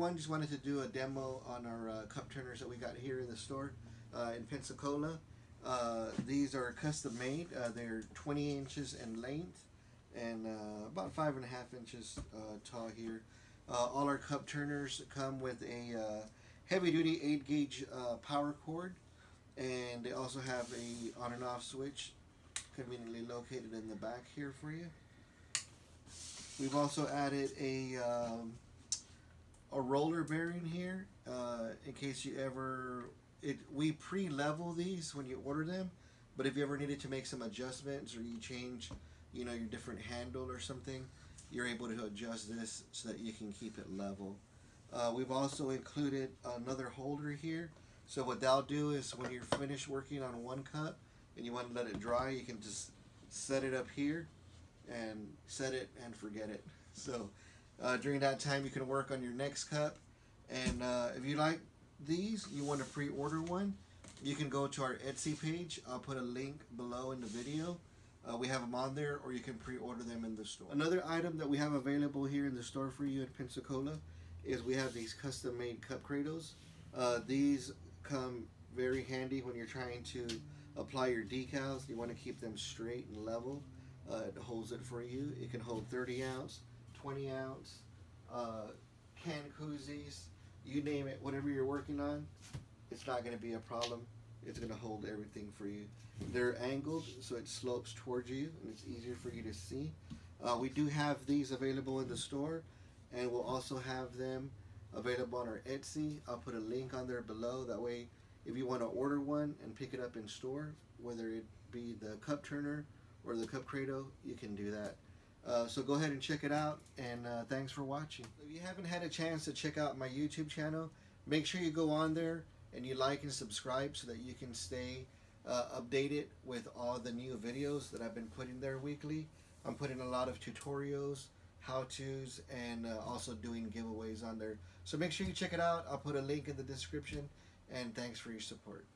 one, just wanted to do a demo on our cup turners that we got here in the store in Pensacola. These are custom made. They're 20 inches in length and about 5.5 inches tall here. All our cup turners come with a heavy duty 8 gauge power cord, and they also have a on and off switch conveniently located in the back here for you. We've also added a roller bearing here in case you ever we pre-level these when you order them, but if you ever needed to make some adjustments or you change your different handle or something, you're able to adjust this so that you can keep it level. We've also included another holder here, so what that'll do is when you're finished working on one cup and you want to let it dry, you can just set it up here and set it and forget it. So during that time you can work on your next cup. And if you like these, you want to pre-order one, you can go to our Etsy page. I'll put a link below in the video. We have them on there, or you can pre-order them in the store. Another item that we have available here in the store for you in Pensacola is we have these custom made cup cradles. These come very handy when you're trying to apply your decals. You want to keep them straight and level. It holds it for you. It can hold 30 ounce, 20 ounce, can koozies, you name it, whatever you're working on, it's not going to be a problem. It's going to hold everything for you. They're angled so it slopes towards you and it's easier for you to see. We do have these available in the store, and we'll also have them available on our Etsy. I'll put a link on there below. That way, if you want to order one and pick it up in store, whether it be the cup turner or the cup cradle, you can do that. So go ahead and check it out, and thanks for watching. If you haven't had a chance to check out my YouTube channel, make sure you go on there and you like and subscribe so that you can stay updated with all the new videos that I've been putting there weekly. I'm putting a lot of tutorials, how-tos, and also doing giveaways on there. So make sure you check it out. I'll put a link in the description, and thanks for your support.